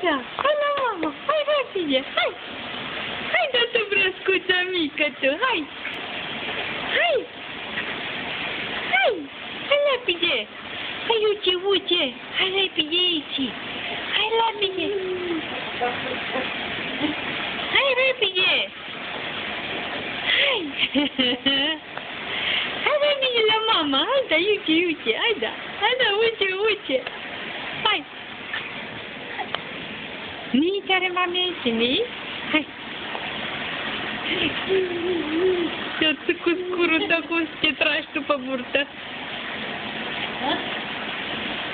da, hai la mama, hai repede, hai! Hai, dă-te brăscuța mică tu, hai! Hai! Hai! Hai repede! Hai, uite, hai repede aici! Hai repede! Hai repede! Hai! Hai repede la mama, hai da, uite, hai da! Hai da, uite! Hai! Nici are mami aici, nici? Hai! Să-ți cu scurul tău cum te tragi tu pe burtă.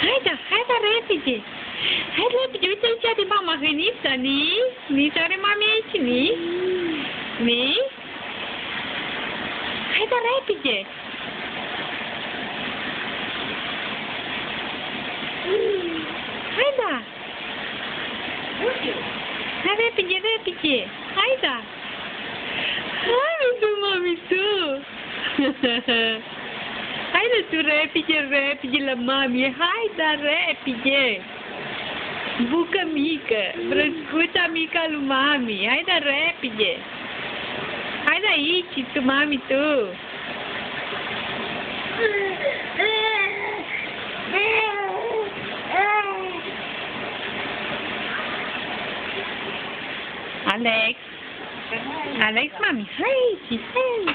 Hai da, repede! Hai repede, uite aici are mama hănița, nici are mami aici, nici? Hai da, repede! Hai da! Hai repede! Hai da! Hai tu, mami, tu! Hai da tu repede la mami, hai da repede! Bucă mică, brăscuța mică lui mami, hai da repede! Hai da aici, tu, mami, tu! Alex, mami, hai aici, hai!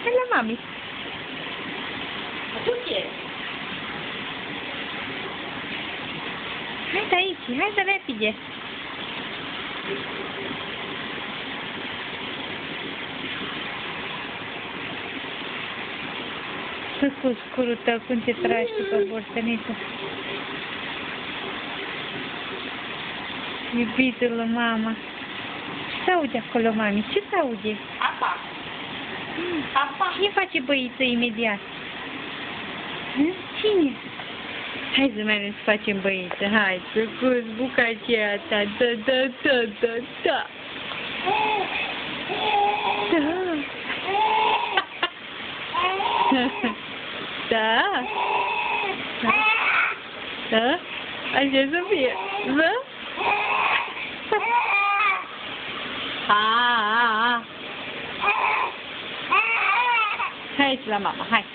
Hai la mami! Hai da aici, hai da repede! Să cu scurul tău cum te tragi tu pe bortăniță. Iubitul lui mama. Ce s-aude acolo, mami? Ce s-aude? Apa. Cine face băiță imediat? Cine? Hai să mergem să facem băiță. Hai, țăcuț, buca aceea ta. Da. Da? Așa să fie. Da? Hai la mama, hai.